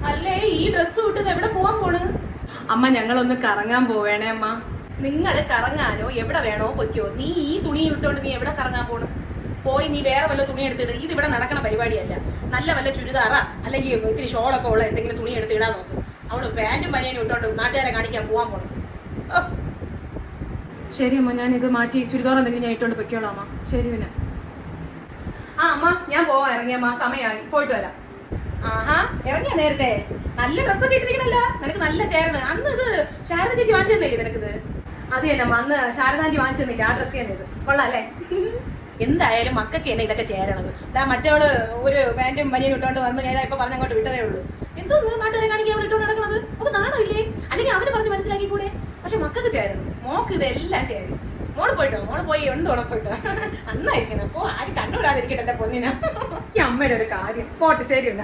അല്ലേ ഈ ഡ്രസ്സ് വിട്ടത് എവിടെ പോവാൻ പോണ്? അമ്മ ഞങ്ങളൊന്ന് കറങ്ങാൻ പോവേണേ അമ്മ. നിങ്ങൾ കറങ്ങാനോ എവിടെ വേണോ പൊയ്ക്കോ. നീ ഈ തുണി ഇട്ടുകൊണ്ട് നീ എവിടെ കറങ്ങാൻ പോണ്? പോയി നീ വേറെ വല്ല തുണി എടുത്തിട്ട്. ഇത് ഇവിടെ നടക്കണ പരിപാടിയല്ല. നല്ല വല്ല ചുരിദാറാ അല്ലെങ്കിൽ ഇത്തിരി ഷോളൊക്കെ ഉള്ള എന്തെങ്കിലും തുണി എടുത്ത് ഇടാൻ നോക്ക്. അവള് പാന്റും ബനിയനും ഇട്ടോണ്ട് നാട്ടുകാരെ കാണിക്കാൻ പോവാൻ പോണ്. ശരി അമ്മ, ഞാൻ ഇത് മാറ്റി ചുരിദാർ എന്തെങ്കിലും ഞാൻ ഇട്ടോണ്ട് പൊയ്ക്കോളാം അമ്മ. ശരി പിന്നെ. ആ അമ്മ ഞാൻ പോവാ, ഇറങ്ങിയമ്മ, സമയമായി, പോയിട്ട് വരാം. ആഹാ, ഇറങ്ങിയ നേരത്തെ നല്ല ഡ്രസ്സൊക്കെ ഇട്ടിരിക്കണല്ലോ, നിനക്ക് നല്ല ചേർന്ന്. അന്ന് ഇത് ശാരദ ചേച്ചി വാങ്ങിച്ചു തന്നില്ലേ നിനക്കിത്? അത് തന്നെ അമ്മ, അന്ന് ശാരദാന്റി വാങ്ങിച്ചു തന്നില്ല ആ ഡ്രസ്സ് തന്നെ ഇത്. കൊള്ളാം അല്ലേ? എന്തായാലും മക്കൾക്ക് തന്നെ ഇതൊക്കെ ചേരണത്. ഇതാ മറ്റവള് ഒരു പാന്റും ബനിയനും ഇട്ടോണ്ട് വന്ന് ഞാൻ ഇപ്പൊ പറഞ്ഞങ്ങോട്ട് വിട്ടതേ ഉള്ളൂ. എന്തോന്ന് നാട്ടുകാരെ കാണിക്കാൻ അവൾ ഇട്ടോണ്ട് നടക്കണത്? അത് നാണമില്ലേ? അല്ലെങ്കിൽ അവര് പറഞ്ഞ് മനസ്സിലാക്കിക്കൂടെ? പക്ഷെ മക്കൾക്ക് ചേരുന്നു, മോക്ക് ഇതെല്ലാം ചേരും. മോള് പോയിട്ടോ, മോള് പോയി ഉണ്ടോടെ പോയിട്ടോ, നന്നായിരിക്കണം. അപ്പൊ ആരും കണ്ണുവിടാതിരിക്കട്ടെ എന്റെ പൊന്നിനാ. ഈ അമ്മയുടെ ഒരു കാര്യം. പോട്ടെ, ശരിയുണ്ട.